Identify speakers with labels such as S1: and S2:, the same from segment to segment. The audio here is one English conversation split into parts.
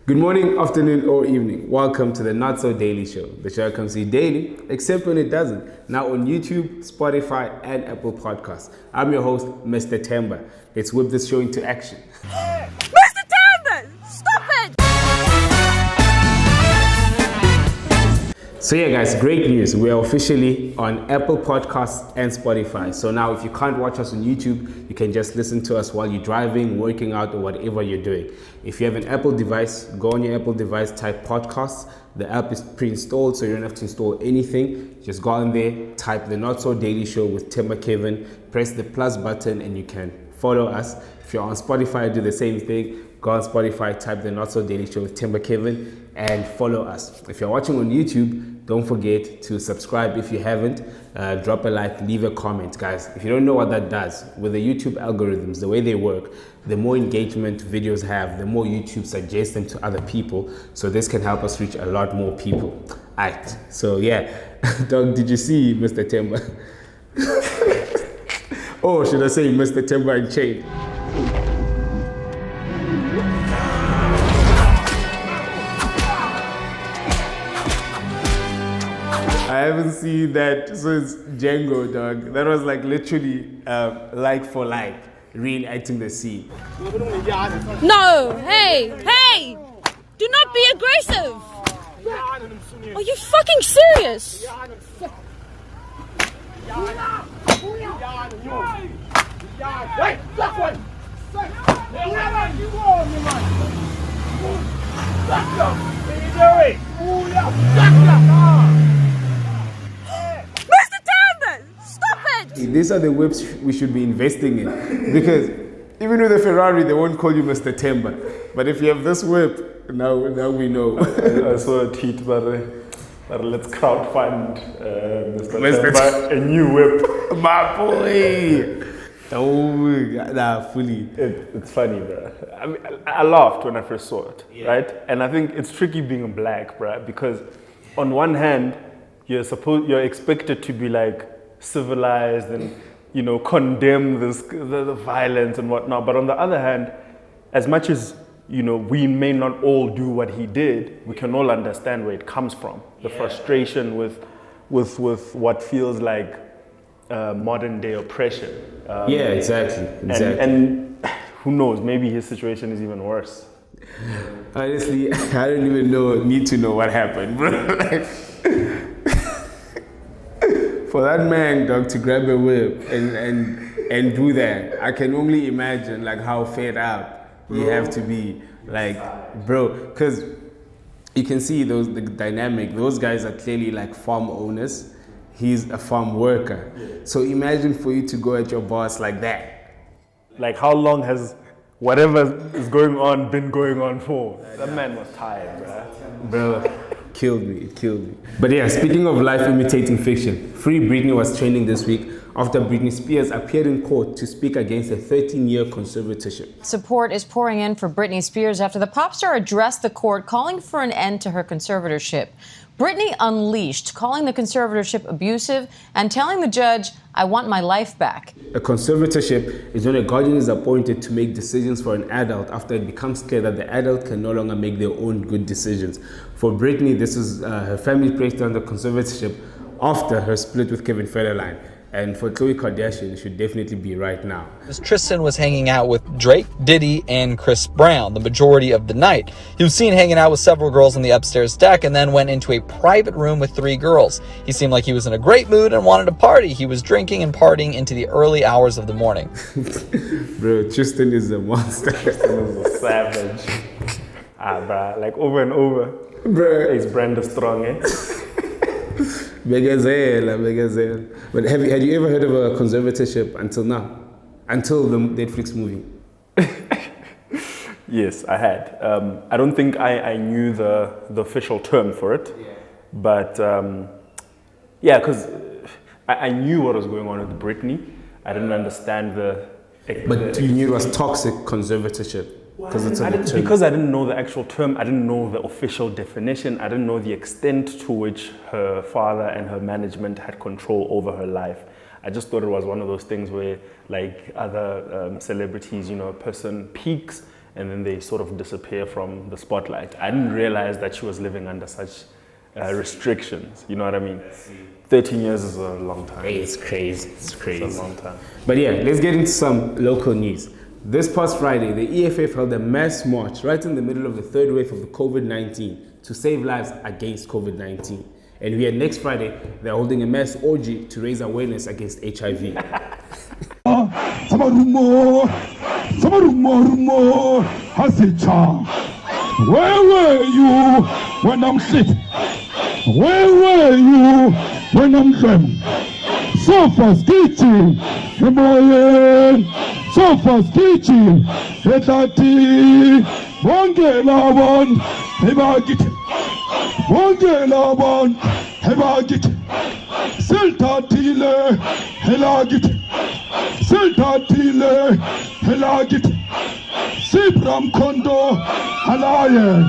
S1: Good morning, afternoon, or evening. Welcome to the Not So Daily Show. The show comes to you daily, except when it doesn't. Now on YouTube, Spotify, and Apple Podcasts. I'm your host, Mr. Themba. Let's whip this show into action.
S2: Mr. Themba, stop it!
S1: So yeah, guys, great news. We are officially on Apple Podcasts and Spotify. So now if you can't watch us on YouTube, you can just listen to us while you're driving, working out, or whatever you're doing. If you have an Apple device, go on your Apple device, type podcasts. The app is pre-installed, so you don't have to install anything. Just go on there, type the Not So Daily Show with Themba Kevin, press the plus button, and you can follow us. If you're on Spotify, do the same thing. Go on Spotify, type the Not So Daily Show with Themba Kevin, and follow us. If you're watching on YouTube, don't forget to subscribe if you haven't. Drop a like, leave a comment, guys. If you don't know what that does, with the YouTube algorithms, the way they work, the more engagement videos have, the more YouTube suggests them to other people. So this can help us reach a lot more people. Alright, so yeah. Doug, did you see Mr. Themba? Or should I say Mr. Themba in chain? I haven't seen that since Django, dog. That was like literally like for like, reenacting the scene.
S2: No, hey! Do not be aggressive! Are you fucking serious?
S1: These are the whips we should be investing in, because even with a Ferrari, they won't call you Mr. Themba. But if you have this whip, now we know.
S3: I saw a tweet, but let's crowdfund Mr. Themba a new whip.
S1: My boy. Oh, nah, fully.
S3: It's funny, bro. I mean, I laughed when I first saw it, right? And I think it's tricky being black, bro, because on one hand, you're expected to be like civilized and, you know, condemn the violence and whatnot. But on the other hand, as much as, you know, we may not all do what he did, we can all understand where it comes from. The frustration with what feels like modern day oppression.
S1: Exactly.
S3: And who knows, maybe his situation is even worse.
S1: Honestly, I don't even need to know what happened, bro. For that man, dog, to grab a whip and do that, I can only imagine like how fed up you have to be, like, bro, because you can see the dynamic. Those guys are clearly like farm owners. He's a farm worker. So imagine for you to go at your boss like that.
S3: Like, how long has whatever is going on been going on for? That man was tired, bro.
S1: It killed me. But yeah, speaking of life imitating fiction, Free Britney was trending this week after Britney Spears appeared in court to speak against a 13-year conservatorship.
S4: Support is pouring in for Britney Spears after the pop star addressed the court calling for an end to her conservatorship. Britney unleashed, calling the conservatorship abusive and telling the judge, "I want my life back."
S1: A conservatorship is when a guardian is appointed to make decisions for an adult after it becomes clear that the adult can no longer make their own good decisions. For Britney, this is her family placed under conservatorship after her split with Kevin Federline. And for Khloe Kardashian, it should definitely be right now.
S5: Tristan was hanging out with Drake, Diddy, and Chris Brown the majority of the night. He was seen hanging out with several girls on the upstairs deck and then went into a private room with 3 girls. He seemed like he was in a great mood and wanted to party. He was drinking and partying into the early hours of the morning.
S1: Bro, Tristan is a monster.
S3: Tristan is a savage. Bro, like over and over.
S1: Bro.
S3: He's Brenda Strong, eh?
S1: Megazelle. But had you ever heard of a conservatorship until now? Until the Netflix movie?
S3: Yes, I had. I don't think I knew the official term for it. Yeah. But because I knew what was going on with Britney. I didn't understand
S1: But you knew it was toxic conservatorship? Because
S3: I didn't know the actual term, I didn't know the official definition, I didn't know the extent to which her father and her management had control over her life. I just thought it was one of those things where, like other celebrities, you know, a person peaks and then they sort of disappear from the spotlight. I didn't realize that she was living under such restrictions. You know what I mean? 13 years is a long time.
S1: Hey, it's crazy. It's crazy.
S3: It's a long time.
S1: But yeah, let's get into some local news. This past Friday, the EFF held a mass march right in the middle of the third wave of the COVID-19 to save lives against COVID-19. And here next Friday, they're holding a mass orgy to raise awareness against HIV.
S6: Where were you when I'm sick? Where were you when I'm drunk? Sofa's kitchen, Himalayan. Sofa's kitchen, Hetati. Wangelawan, Hebagit. Wangelawan, Hebagit. Seltatile, Helagit. Seltatile, Helagit. Sibram Kondo, Alayan.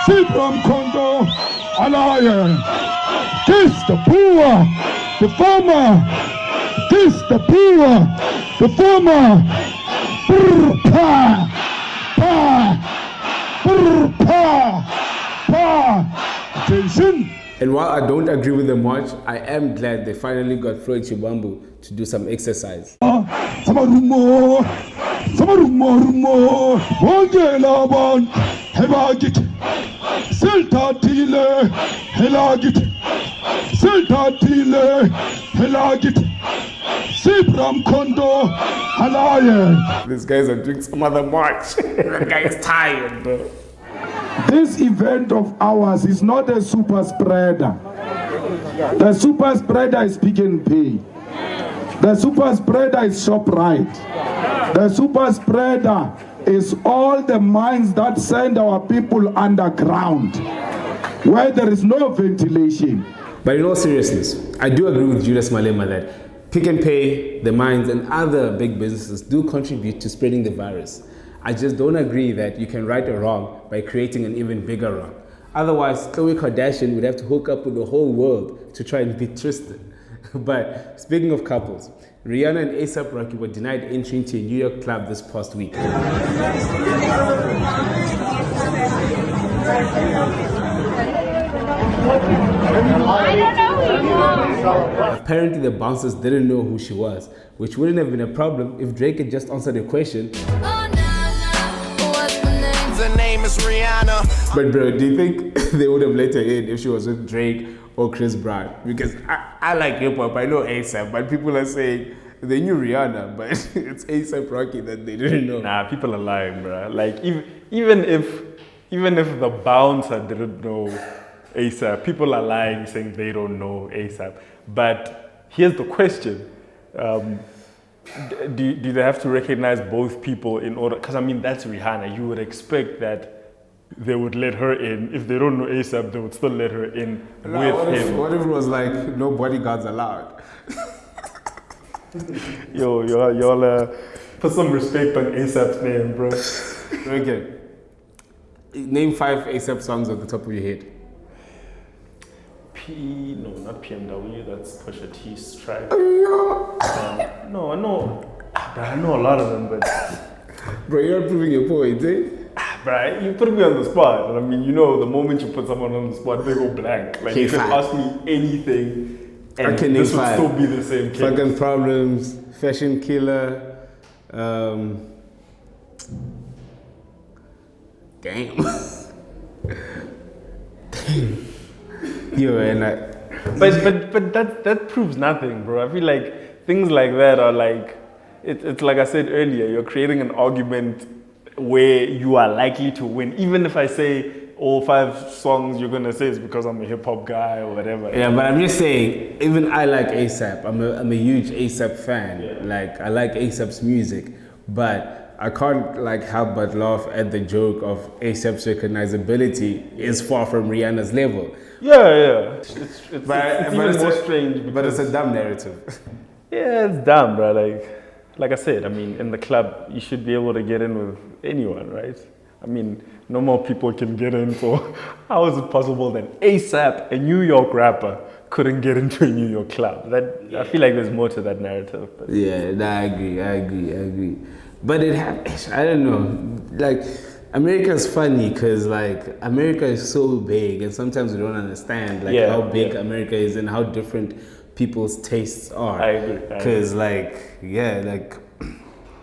S6: Sibram Kondo, Alayan. Kiss the poor, the farmer. Kiss the poor, the farmer. Brr, pa, pa, brr, pa, pa. Attention.
S1: And while I don't agree with the march, I am glad they finally got Floyd Chibambu to do some exercise.
S6: Samarumo, Wangelaban, Hebagit, Seltatile, Helagit, Seltatile, Helagit, Sibram Kondo, Alayan.
S1: These guys are doing some other march. That guy is tired, bro.
S6: This event of ours is not a super spreader. The super spreader is Pick and Pay. The super spreader is ShopRite. The super spreader is all the mines that send our people underground, where there is no ventilation.
S1: But in all seriousness, I do agree with Julius Malema that Pick and Pay, the mines, and other big businesses do contribute to spreading the virus. I just don't agree that you can right a wrong by creating an even bigger wrong. Otherwise, Khloe Kardashian would have to hook up with the whole world to try and beat Tristan. But speaking of couples, Rihanna and A$AP Rocky were denied entry into a New York club this past week. Apparently the bouncers didn't know who she was, which wouldn't have been a problem if Drake had just answered the question.
S7: The name is Rihanna.
S1: But bro, do you think they would have let her in if she was with Drake or Chris Brown? Because I like hip-hop, I know A$AP, but people are saying they knew Rihanna, but it's A$AP Rocky that they didn't know.
S3: Nah, people are lying, bro. Like, even if the bouncer didn't know A$AP, people are lying saying they don't know A$AP. But here's the question. Do they have to recognize both people in order? Because I mean, that's Rihanna. You would expect that they would let her in. If they don't know A$AP, they would still let her in with him.
S1: What if it was like no bodyguards allowed?
S3: Y'all put some respect on A$AP's name, bro.
S1: Okay. Name 5 A$AP songs off the top of your head.
S3: No, not PMW. That's Pusha T's track. No, I know. Bro, I know a lot of them, but
S1: Bro, you're not proving your point, eh?
S3: bro, you put me on the spot. And I mean, you know, the moment you put someone on the spot, they go blank. Like, you can ask me anything, and this would still be the same case.
S1: Fucking Problems, Fashion Killer, damn. Yo, and
S3: But that proves nothing, bro. I feel like things like that are like, it's like I said earlier, you're creating an argument where you are likely to win. Even if I say all 5 songs you're gonna say it's because I'm a hip hop guy or whatever.
S1: yeah, but I'm just saying, even I like A$AP. I'm a huge A$AP fan.
S3: Yeah.
S1: Like, I like A$AP's music, but I can't like help but laugh at the joke of A$AP's recognizability is far from Rihanna's level.
S3: Yeah. It's even more strange because,
S1: But it's a dumb narrative.
S3: yeah, it's dumb, bro. Like I said, I mean, in the club, you should be able to get in with anyone, right? I mean, no more people can get in, so how is it possible that A$AP, a New York rapper, couldn't get into a New York club? I feel like there's more to that narrative. But.
S1: Yeah, I agree. But I don't know. Like, America's funny because, like, America is so big, and sometimes we don't understand, like, how big America is and how different people's tastes are.
S3: I agree.
S1: Because, like,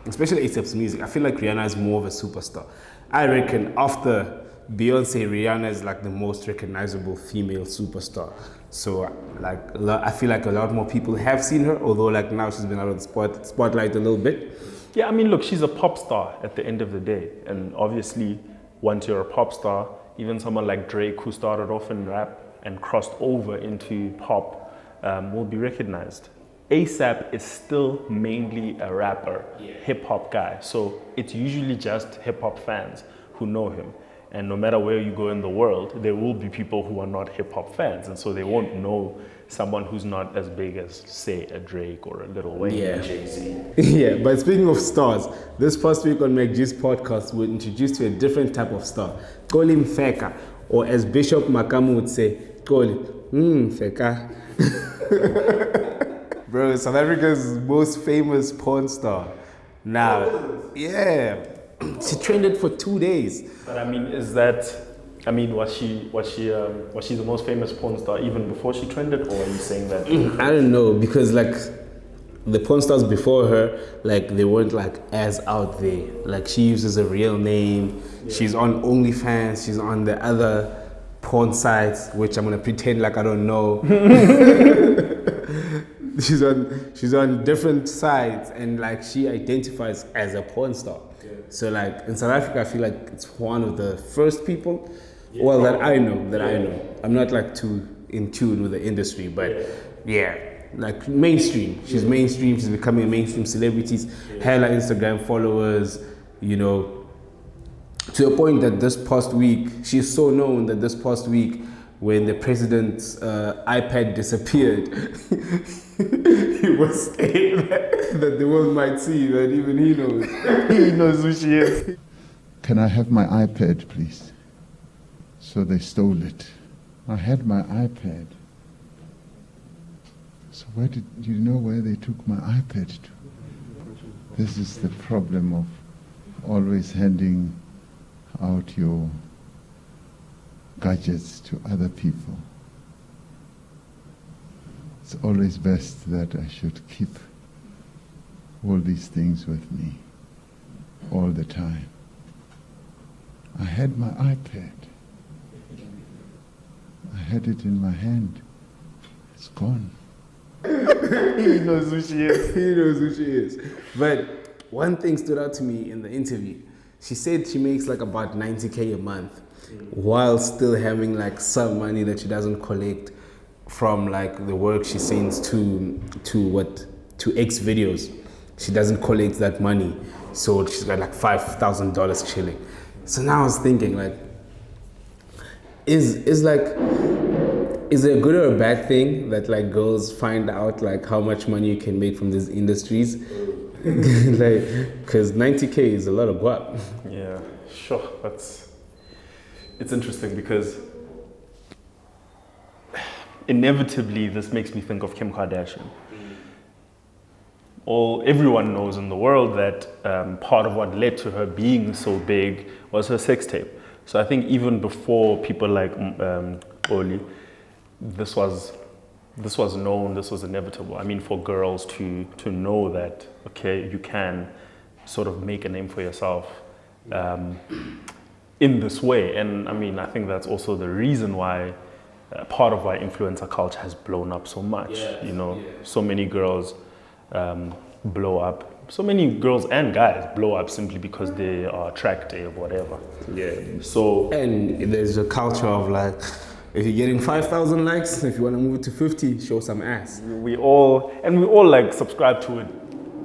S1: especially ASAP's music, I feel like Rihanna is more of a superstar. I reckon after Beyonce, Rihanna is like the most recognizable female superstar. So, like, I feel like a lot more people have seen her, although, like, now she's been out of the spotlight a little bit.
S3: Yeah, I mean, look, she's a pop star at the end of the day. And obviously, once you're a pop star, even someone like Drake, who started off in rap and crossed over into pop, will be recognized. ASAP is still mainly a rapper, hip-hop guy. So it's usually just hip-hop fans who know him. And no matter where you go in the world, there will be people who are not hip-hop fans. And so they won't know someone who's not as big as, say, a Drake or a Lil Wayne or Jay-Z.
S1: Yeah, but speaking of stars, this past week on MAcG's podcast, we're introduced to a different type of star. Call him Feka, or as Bishop Makamu would say, call him Feka. Bro, South Africa's most famous porn star. Now, she trended for 2 days.
S3: But I mean, was she the most famous porn star even before she trended, or are you saying that?
S1: I don't know, because like the porn stars before her, like they weren't like as out there. Like she uses a real name. Yeah. She's on OnlyFans. She's on the other porn sites, which I'm gonna pretend like I don't know. She's on different sites, and like she identifies as a porn star. Yeah. So like in South Africa, I feel like it's one of the first people. Yeah, well, that I know. I'm not like too in tune with the industry, but like mainstream. She's mainstream. She's becoming a mainstream celebrity. Her like Instagram followers, you know, to a point that this past week, she's so known that this past week, when the president's iPad disappeared, he was scared that the world might see that even he knows. He knows who she is.
S8: Can I have my iPad, please? So they stole it. I had my iPad. So do you know where they took my iPad to? This is the problem of always handing out your gadgets to other people. It's always best that I should keep all these things with me all the time. I had my iPad. I had it in my hand. It's gone.
S1: He knows who she is. He knows who she is. But one thing stood out to me in the interview. She said she makes like about 90K a month, while still having like some money that she doesn't collect from like the work she sends to X videos. She doesn't collect that money, so she's got like $5,000 chilling. So now I was thinking, like, is it a good or a bad thing that like girls find out like how much money you can make from these industries? Like, because 90K is a lot of guap.
S3: Yeah, sure. It's interesting because inevitably this makes me think of Kim Kardashian. Everyone knows in the world that part of what led to her being so big was her sex tape. So I think even before people like Oli, this was known, this was inevitable. I mean, for girls to know that, okay, you can sort of make a name for yourself in this way. And I mean, I think that's also the reason why, part of why influencer culture has blown up so much. Yes, you know, so many girls blow up. So many girls and guys blow up simply because they are attractive, whatever.
S1: Yeah.
S3: So,
S1: and there's a culture of like, if you're getting 5,000 likes, if you want to move it to 50, show some ass.
S3: We all like subscribe to it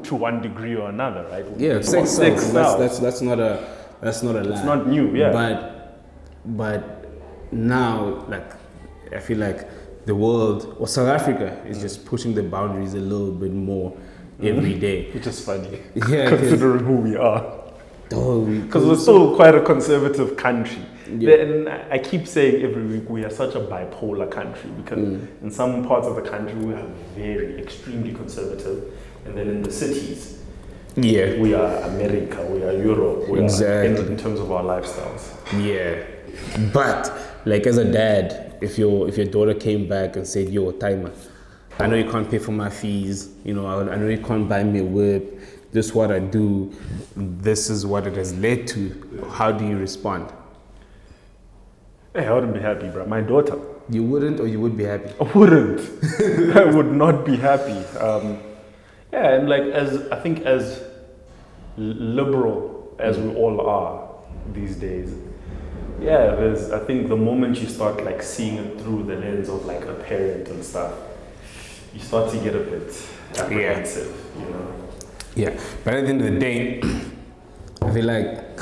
S3: to one degree or another, right?
S1: Yeah, sex sells. That's not a lie.
S3: It's not new, yeah.
S1: But now, like, I feel like the world or South Africa is just pushing the boundaries a little bit more every day.
S3: Which is funny,
S1: yeah,
S3: considering who we are.
S1: Because
S3: we're still quite a conservative country. Yeah. And I keep saying every week we are such a bipolar country because in some parts of the country we are very extremely conservative, and then in the cities
S1: Yeah.
S3: We are America, we are Europe, we
S1: Exactly.
S3: are in terms of our lifestyles.
S1: Yeah. But like as a dad, if your daughter came back and said, yo, timer, I know you can't pay for my fees, you know, I know you can't buy me a whip, this is what I do, this is what it has led to, how do you respond?
S3: Hey, I wouldn't be happy, bro. My daughter.
S1: You wouldn't, or you would be happy?
S3: I wouldn't. I would not be happy. Yeah, and like I think as liberal as we all are these days, yeah, I think the moment you start like seeing it through the lens of like a parent and stuff, you start to get a bit apprehensive, you know?
S1: Yeah, but at the end of the day, I feel like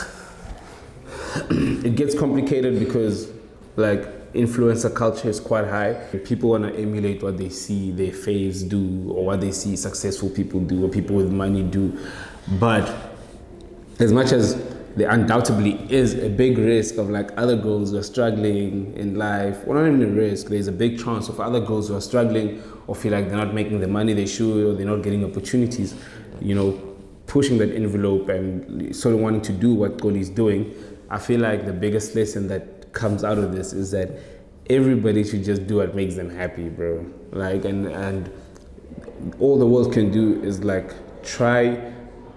S1: it gets complicated because like influencer culture is quite high. People want to emulate what they see their faves do or what they see successful people do or people with money do. But as much as there undoubtedly is a big risk of like other girls who are struggling in life, well, not even a risk, there's a big chance of other girls who are struggling or feel like they're not making the money they should or they're not getting opportunities, you know, pushing that envelope and sort of wanting to do what Goli's doing. I feel like the biggest lesson that comes out of this is that everybody should just do what makes them happy, bro. Like, and all the world can do is like try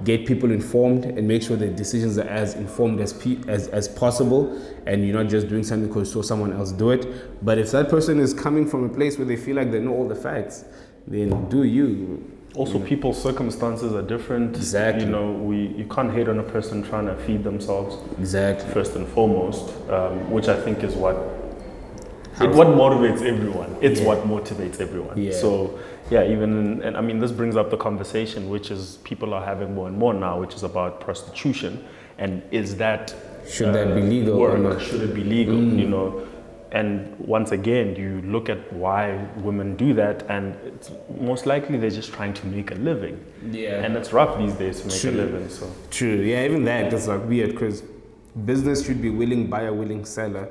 S1: get people informed and make sure that decisions are as informed as possible, and you're not just doing something because you saw someone else do it. But if that person is coming from a place where they feel like they know all the facts, then do you.
S3: Also, people's circumstances are different.
S1: Exactly.
S3: You know, you can't hate on a person trying to feed themselves.
S1: Exactly.
S3: First and foremost, which I think is what motivates everyone. It's what motivates everyone.
S1: Yeah.
S3: So, yeah, and I mean, this brings up the conversation, which is people are having more and more now, which is about prostitution. And is that
S1: should that be legal
S3: work?
S1: or not?
S3: Should it be legal? You know. And once again, you look at why women do that, and it's most likely they're just trying to make a living.
S1: Yeah.
S3: And it's rough these days to make a living. So
S1: True. Yeah, even that is like weird because business should be willing buyer, willing seller.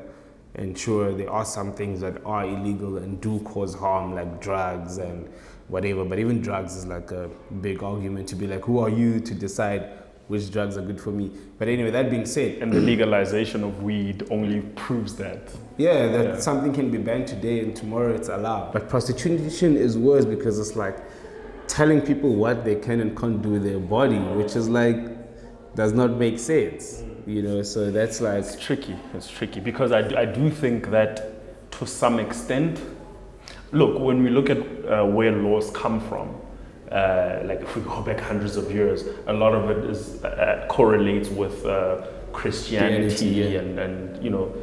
S1: And sure, there are some things that are illegal and do cause harm, like drugs and whatever. But even drugs is like a big argument to be like, who are you to decide which drugs are good for me? But anyway, that being said,
S3: and the legalization of weed only proves that.
S1: Yeah, that something can be banned today and tomorrow it's allowed. But prostitution is worse because it's like telling people what they can and can't do with their body, which is like, does not make sense. You know, so that's like...
S3: It's tricky because I do think that to some extent, look, when we look at where laws come from, like if we go back hundreds of years, a lot of it is correlates with Christianity and you know,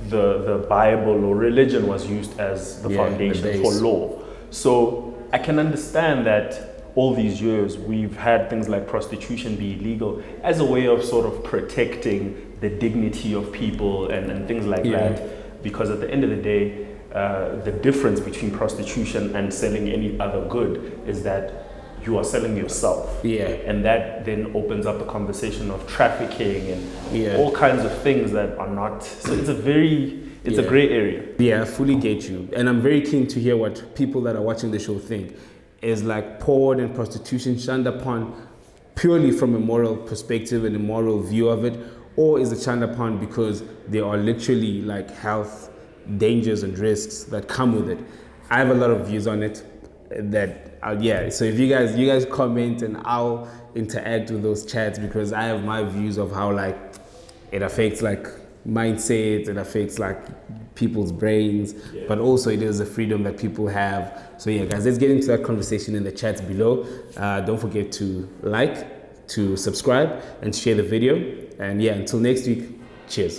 S3: the Bible or religion was used as the foundation for law. So I can understand that all these years we've had things like prostitution be illegal as a way of sort of protecting the dignity of people and things like that, because at the end of the day, the difference between prostitution and selling any other good is that you are selling yourself. And that then opens up the conversation of trafficking and all kinds of things that are not, so it's a gray area.
S1: Yeah, I fully get you. And I'm very keen to hear what people that are watching the show think. Is like porn and prostitution shunned upon purely from a moral perspective and a moral view of it, or is it shunned upon because there are literally like health dangers and risks that come with it? I have a lot of views on it that so if you guys comment and I'll interact with those chats, because I have my views of how like it affects like mindset, it affects like people's brains, but also it is a freedom that people have. So yeah, guys, let's get into that conversation in the chats below. Don't forget to like, to subscribe, and share the video. And yeah, until next week, cheers.